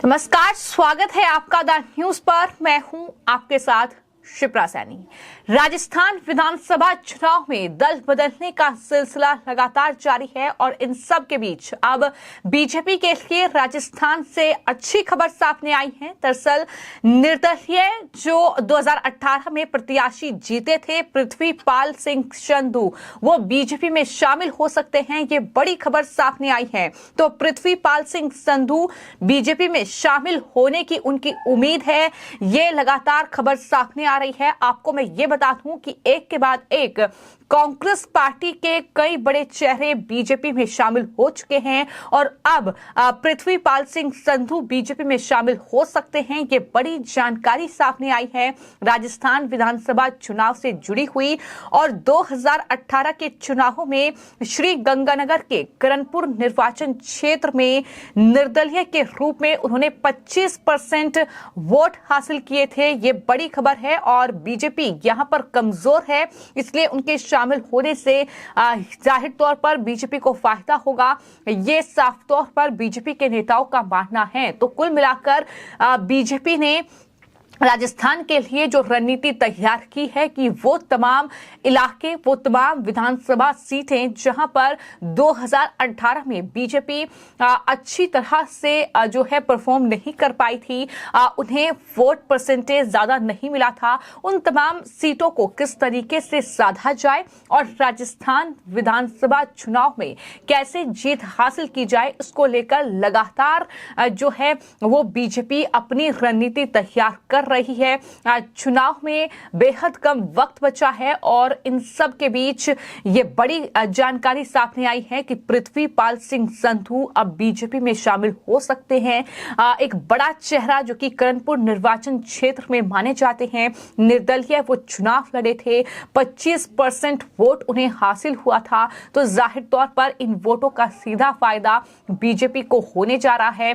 नमस्कार, स्वागत है आपका द न्यूज पर। मैं हूं आपके साथ शिप्रा सैनी। राजस्थान विधानसभा चुनाव में दल बदलने का सिलसिला लगातार जारी है और इन सब के बीच अब बीजेपी के लिए राजस्थान से अच्छी खबर सामने आई है। दरअसल निर्दलीय जो 2018 में प्रत्याशी जीते थे पृथ्वीपाल सिंह संधू, वो बीजेपी में शामिल हो सकते हैं। ये बड़ी खबर सामने आई है। तो पृथ्वीपाल सिंह संधू बीजेपी में शामिल होने की उनकी उम्मीद है। ये लगातार खबर सामने आ रही है। आपको मैं ये बता दूं कि एक के बाद एक कांग्रेस पार्टी के कई बड़े चेहरे बीजेपी में शामिल हो चुके हैं और अब पृथ्वीपाल सिंह संधू बीजेपी में शामिल हो सकते हैं। ये बड़ी जानकारी सामने आई है राजस्थान विधानसभा चुनाव से जुड़ी हुई। और 2018 के चुनावों में श्री गंगानगर के करणपुर निर्वाचन क्षेत्र में निर्दलीय के रूप में उन्होंने 25% वोट हासिल किए थे। ये बड़ी खबर है और बीजेपी यहां पर कमजोर है, इसलिए उनके शामिल होने से जाहिर तौर पर बीजेपी को फायदा होगा। ये साफ तौर पर बीजेपी के नेताओं का मानना है। तो कुल मिलाकर बीजेपी ने राजस्थान के लिए जो रणनीति तैयार की है कि वो तमाम इलाके, वो तमाम विधानसभा सीटें जहां पर 2018 में बीजेपी अच्छी तरह से जो है परफॉर्म नहीं कर पाई थी, उन्हें वोट परसेंटेज ज्यादा नहीं मिला था, उन तमाम सीटों को किस तरीके से साधा जाए और राजस्थान विधानसभा चुनाव में कैसे जीत हासिल की जाए, इसको लेकर लगातार जो है वो बीजेपी अपनी रणनीति तैयार कर रही है। चुनाव में बेहद कम वक्त बचा है और इन सब के बीच ये बड़ी जानकारी सामने आई है कि पृथ्वीपाल सिंह संधू अब बीजेपी में शामिल हो सकते हैं। एक बड़ा चेहरा जो कि करणपुर निर्वाचन क्षेत्र में माने जाते हैं, निर्दलीय वो चुनाव लड़े थे, 25% वोट उन्हें हासिल हुआ था। तो जाहिर तौर पर इन वोटों का सीधा फायदा बीजेपी को होने जा रहा है।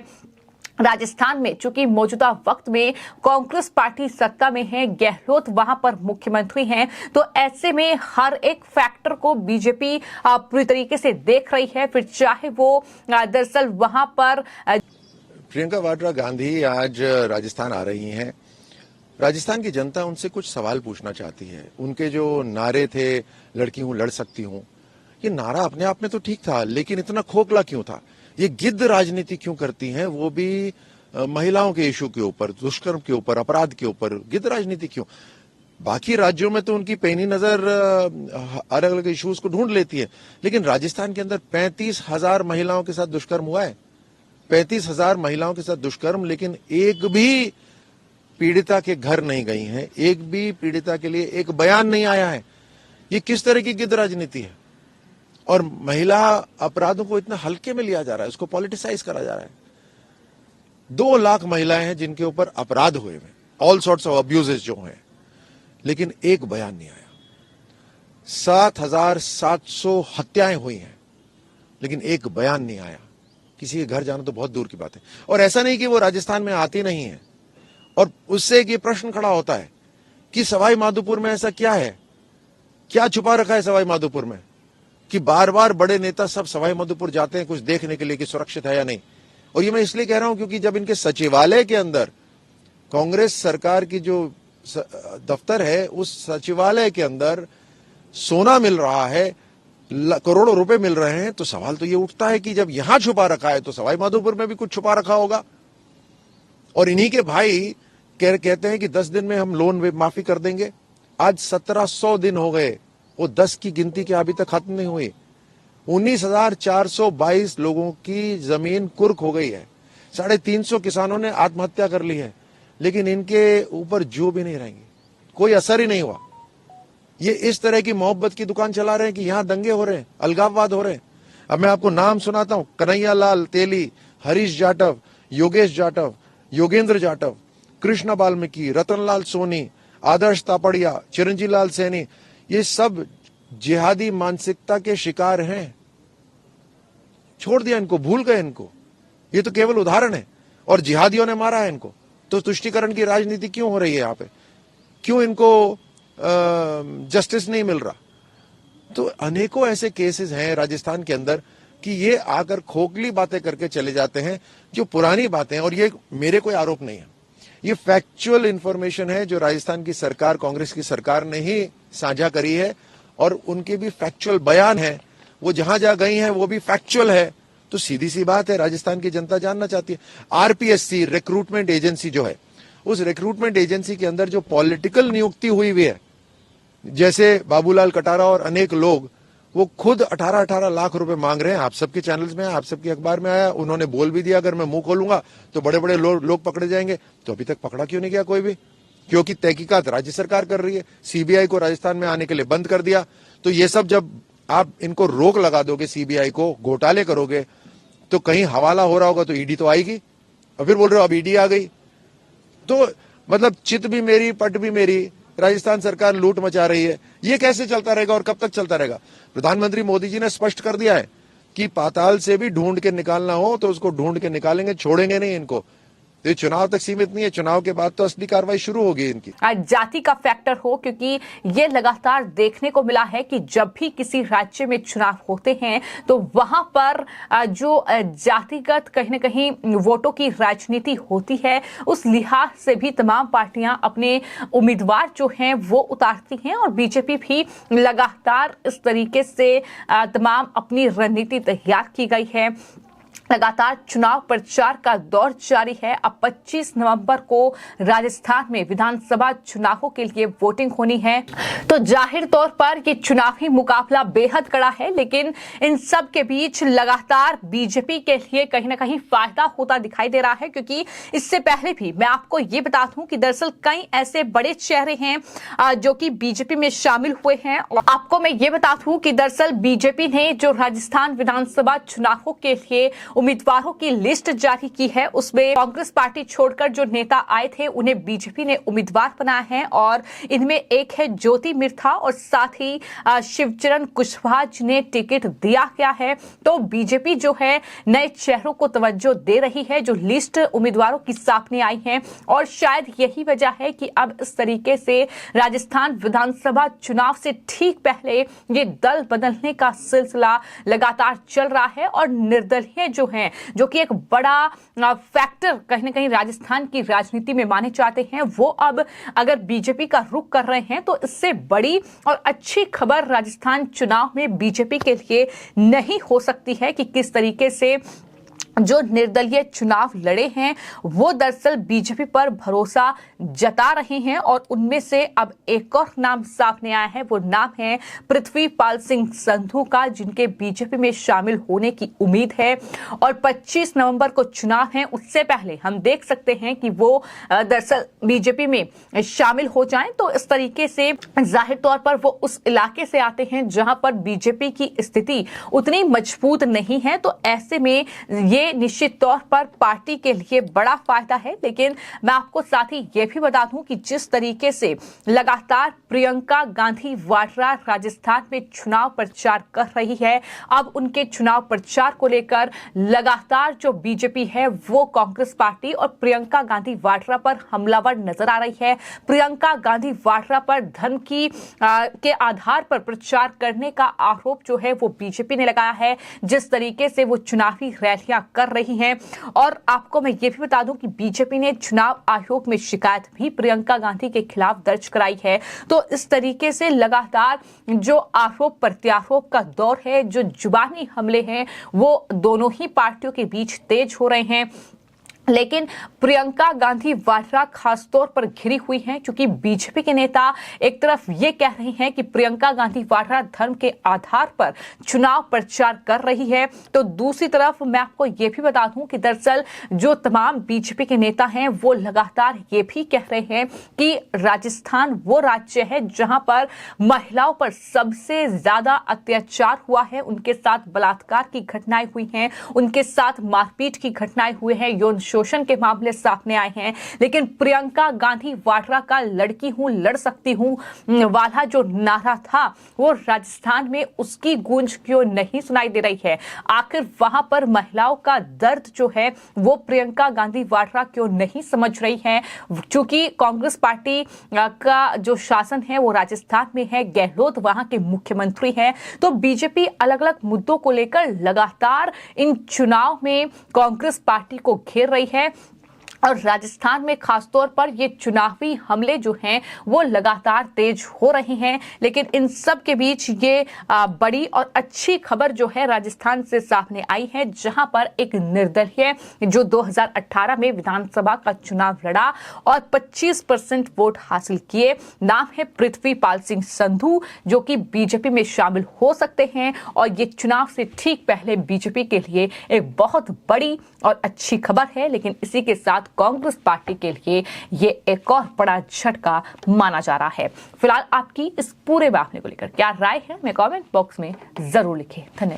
राजस्थान में चूंकि मौजूदा वक्त में कांग्रेस पार्टी सत्ता में है, गहलोत वहां पर मुख्यमंत्री हैं, तो ऐसे में हर एक फैक्टर को बीजेपी पूरी तरीके से देख रही है, फिर चाहे वो दरअसल वहां पर प्रियंका वाड्रा गांधी आज राजस्थान आ रही हैं। राजस्थान की जनता उनसे कुछ सवाल पूछना चाहती है। उनके जो नारे थे, लड़की हूं लड़ सकती हूं, ये नारा अपने आप में तो ठीक था, लेकिन इतना खोखला क्यों था? ये गिद्ध राजनीति क्यों करती हैं? वो भी महिलाओं के इशू के ऊपर, दुष्कर्म के ऊपर, अपराध के ऊपर गिद्ध राजनीति क्यों? बाकी राज्यों में तो उनकी पैनी नजर अलग अलग इश्यूज को ढूंढ लेती है, लेकिन राजस्थान के अंदर 35,000 महिलाओं के साथ दुष्कर्म हुआ है। 35,000 महिलाओं के साथ दुष्कर्म, लेकिन एक भी पीड़िता के घर नहीं गई हैं, एक भी पीड़िता के लिए एक बयान नहीं आया है। ये किस तरह की गिद्ध राजनीति है? और महिला अपराधों को इतना हल्के में लिया जा रहा है, उसको पॉलिटिसाइज करा जा रहा है। 2 लाख महिलाएं हैं जिनके ऊपर अपराध हुए हैं, ऑल सॉर्ट्स ऑफ अब्यूजेस जो हैं, लेकिन एक बयान नहीं आया। 7,700 हत्याएं हुई हैं, लेकिन एक बयान नहीं आया। किसी के घर जाना तो बहुत दूर की बात है। और ऐसा नहीं कि वो राजस्थान में आती नहीं है। और उससे एक ये प्रश्न खड़ा होता है कि सवाई माधोपुर में ऐसा क्या है, क्या छुपा रखा है सवाई माधोपुर में, कि बार बार बड़े नेता सब सवाई माधोपुर जाते हैं कुछ देखने के लिए कि सुरक्षित है या नहीं। और ये मैं इसलिए कह रहा हूं क्योंकि जब इनके सचिवालय के अंदर कांग्रेस सरकार की जो दफ्तर है, उस सचिवालय के अंदर सोना मिल रहा है, करोड़ों रुपए मिल रहे हैं, तो सवाल तो ये उठता है कि जब यहां छुपा रखा है तो सवाई माधोपुर में भी कुछ छुपा रखा होगा। और इन्हीं के भाई कहते हैं कि 10 दिन में हम लोन माफी कर देंगे। आज 1700 दिन हो गए, वो 10 की गिनती क्या अभी तक खत्म नहीं हुई। 19,422 लोगों की जमीन कुर्क हो गई है। 350 किसानों ने आत्महत्या कर ली है, लेकिन इनके ऊपर जो भी नहीं रहेंगे, कोई असर ही नहीं हुआ। ये इस तरह की मोहब्बत की दुकान चला रहे हैं कि यहां दंगे हो रहे हैं, अलगाववाद हो रहे हैं। अब मैं आपको नाम सुनाता हूं, कन्हैया लाल तेली, हरीश जाटव, योगेश जाटव, योगेंद्र जाटव, कृष्ण वाल्मीकि, रतनलाल सोनी, आदर्श तापड़िया, चिरंजीव लाल सैनी, ये सब जिहादी मानसिकता के शिकार हैं। छोड़ दिया इनको, भूल गए इनको। ये तो केवल उदाहरण है, और जिहादियों ने मारा है इनको। तो तुष्टीकरण की राजनीति क्यों हो रही है यहाँ पे? क्यों इनको जस्टिस नहीं मिल रहा? तो अनेकों ऐसे केसेस हैं राजस्थान के अंदर कि ये आकर खोखली बातें करके चले जाते हैं जो पुरानी बातें हैं। और ये मेरे कोई आरोप नहीं है, ये फैक्चुअल इंफॉर्मेशन है जो राजस्थान की सरकार, कांग्रेस की सरकार ने ही साझा करी है और उनके भी फैक्चुअल बयान है। वो जहां जहां गई हैं वो भी फैक्चुअल है। तो सीधी सी बात है, राजस्थान की जनता जानना चाहती है। आरपीएससी रिक्रूटमेंट एजेंसी जो है, उस रिक्रूटमेंट एजेंसी के अंदर जो पॉलिटिकल नियुक्ति हुई है, जैसे बाबूलाल कटारा और अनेक लोग, वो खुद 18-18 लाख रुपए मांग रहे हैं। आप सबके चैनल्स में आया, आप सबके अखबार में आया, उन्होंने बोल भी दिया अगर मैं मुंह खोलूंगा तो बड़े बड़े लोग पकड़े जाएंगे। तो अभी तक पकड़ा क्यों नहीं गया कोई भी? क्योंकि तहकीकात राज्य सरकार कर रही है। सीबीआई को राजस्थान में आने के लिए बंद कर दिया। तो ये सब जब आप इनको रोक लगा दोगे, सीबीआई को घोटाले करोगे, तो कहीं हवाला हो रहा होगा तो ईडी तो आएगी। और फिर बोल रहे हो अब ईडी आ गई। तो मतलब चित भी मेरी, पट भी मेरी, राजस्थान सरकार लूट मचा रही है। ये कैसे चलता रहेगा और कब तक चलता रहेगा? प्रधानमंत्री मोदी जी ने स्पष्ट कर दिया है कि पाताल से भी ढूंढ के निकालना हो तो उसको ढूंढ के निकालेंगे, छोड़ेंगे नहीं इनको। तो ये चुनाव तक सीमित नहीं है, चुनाव के बाद तो असली कार्रवाई शुरू होगी इनकी। जाति का फैक्टर हो, क्योंकि ये लगातार देखने को मिला है कि जब भी किसी राज्य में चुनाव होते हैं तो वहां पर जो जातिगत कहीं ना कहीं वोटों की राजनीति होती है, उस लिहाज से भी तमाम पार्टियां अपने उम्मीदवार जो हैं वो उतारती हैं। और बीजेपी भी लगातार इस तरीके से तमाम अपनी रणनीति तैयार की गई है। लगातार चुनाव प्रचार का दौर जारी है। अब 25 नवंबर को राजस्थान में विधानसभा चुनावों के लिए वोटिंग होनी है। तो जाहिर तौर पर ये चुनावी मुकाबला बेहद कड़ा है, लेकिन इन सब के बीच लगातार बीजेपी के लिए कहीं ना कहीं फायदा होता दिखाई दे रहा है। क्योंकि इससे पहले भी मैं आपको ये बता दूं कि दरअसल कई ऐसे बड़े चेहरे हैं जो कि बीजेपी में शामिल हुए हैं। और आपको मैं ये बता दूं कि दरअसल बीजेपी ने जो राजस्थान विधानसभा चुनावों के लिए उम्मीदवारों की लिस्ट जारी की है, उसमें कांग्रेस पार्टी छोड़कर जो नेता आए थे उन्हें बीजेपी ने उम्मीदवार बनाया है। और इनमें एक है ज्योति मिर्था और साथ ही शिवचरण कुशवाहा जिन्हें टिकट दिया गया है। तो बीजेपी जो है नए चेहरों को तवज्जो दे रही है जो लिस्ट उम्मीदवारों की सामने आई है। और शायद यही वजह है कि अब इस तरीके से राजस्थान विधानसभा चुनाव से ठीक पहले ये दल बदलने का सिलसिला लगातार चल रहा है। और निर्दलीय जो हैं, जो कि एक बड़ा फैक्टर कहीं ना कहीं राजस्थान की राजनीति में माने जाते हैं, वो अब अगर बीजेपी का रुख कर रहे हैं तो इससे बड़ी और अच्छी खबर राजस्थान चुनाव में बीजेपी के लिए नहीं हो सकती है कि किस तरीके से जो निर्दलीय चुनाव लड़े हैं वो दरअसल बीजेपी पर भरोसा जता रहे हैं। और उनमें से अब एक और नाम सामने आया है, वो नाम है पृथ्वीपाल सिंह संधू का, जिनके बीजेपी में शामिल होने की उम्मीद है। और 25 नवंबर को चुनाव है, उससे पहले हम देख सकते हैं कि वो दरअसल बीजेपी में शामिल हो जाएं। तो इस तरीके से जाहिर तौर पर वो उस इलाके से आते हैं जहां पर बीजेपी की स्थिति उतनी मजबूत नहीं है। तो ऐसे में ये निश्चित तौर पर पार्टी के लिए बड़ा फायदा है। लेकिन मैं आपको साथ ही यह भी बता दूं कि जिस तरीके से लगातार प्रियंका गांधी वाड्रा राजस्थान में चुनाव प्रचार कर रही है, अब उनके चुनाव प्रचार को लेकर लगातार जो बीजेपी है वो कांग्रेस पार्टी और प्रियंका गांधी वाड्रा पर हमलावर नजर आ रही है। प्रियंका गांधी वाड्रा पर धन की के आधार पर प्रचार करने का आरोप जो है वो बीजेपी ने लगाया है, जिस तरीके से वो चुनावी रैलियां कर रही हैं। और आपको मैं ये भी बता दूं कि बीजेपी ने चुनाव आयोग में शिकायत भी प्रियंका गांधी के खिलाफ दर्ज कराई है। तो इस तरीके से लगातार जो आरोप प्रत्यारोप का दौर है, जो जुबानी हमले हैं, वो दोनों ही पार्टियों के बीच तेज हो रहे हैं। लेकिन प्रियंका गांधी वाड्रा खासतौर पर घिरी हुई हैं, क्योंकि बीजेपी के नेता एक तरफ ये कह रहे हैं कि प्रियंका गांधी वाड्रा धर्म के आधार पर चुनाव प्रचार कर रही है, तो दूसरी तरफ मैं आपको ये भी बता दूं कि दरअसल जो तमाम बीजेपी के नेता हैं वो लगातार ये भी कह रहे हैं कि राजस्थान वो राज्य है जहां पर महिलाओं पर सबसे ज्यादा अत्याचार हुआ है, उनके साथ बलात्कार की घटनाएं हुई हैं, उनके साथ मारपीट की घटनाएं हुई हैं, यौन शोषण के मामले सामने आए हैं, लेकिन प्रियंका गांधी वाड्रा का लड़की हूं लड़ सकती हूं वाला जो नारा था वो राजस्थान में उसकी गूंज क्यों नहीं सुनाई दे रही है? आखिर वहां पर महिलाओं का दर्द जो है वो प्रियंका गांधी वाड्रा क्यों नहीं समझ रही है? क्योंकि कांग्रेस पार्टी का जो शासन है वो राजस्थान में है, गहलोत वहां के मुख्यमंत्री हैं, तो बीजेपी अलग अलग मुद्दों को लेकर लगातार इन चुनाव में कांग्रेस पार्टी को घेर रही है और राजस्थान में खासतौर पर ये चुनावी हमले जो हैं वो लगातार तेज हो रहे हैं। लेकिन इन सब के बीच ये बड़ी और अच्छी खबर जो है राजस्थान से सामने आई है, जहां पर एक निर्दलीय जो 2018 में विधानसभा का चुनाव लड़ा और 25% वोट हासिल किए, नाम है पृथ्वीपाल सिंह संधू, जो कि बीजेपी में शामिल हो सकते हैं। और ये चुनाव से ठीक पहले बीजेपी के लिए एक बहुत बड़ी और अच्छी खबर है। लेकिन इसी के साथ कांग्रेस पार्टी के लिए ये एक और बड़ा झटका माना जा रहा है। फिलहाल आपकी इस पूरे मामले को लेकर क्या राय है, हमें कमेंट बॉक्स में जरूर लिखें। धन्यवाद।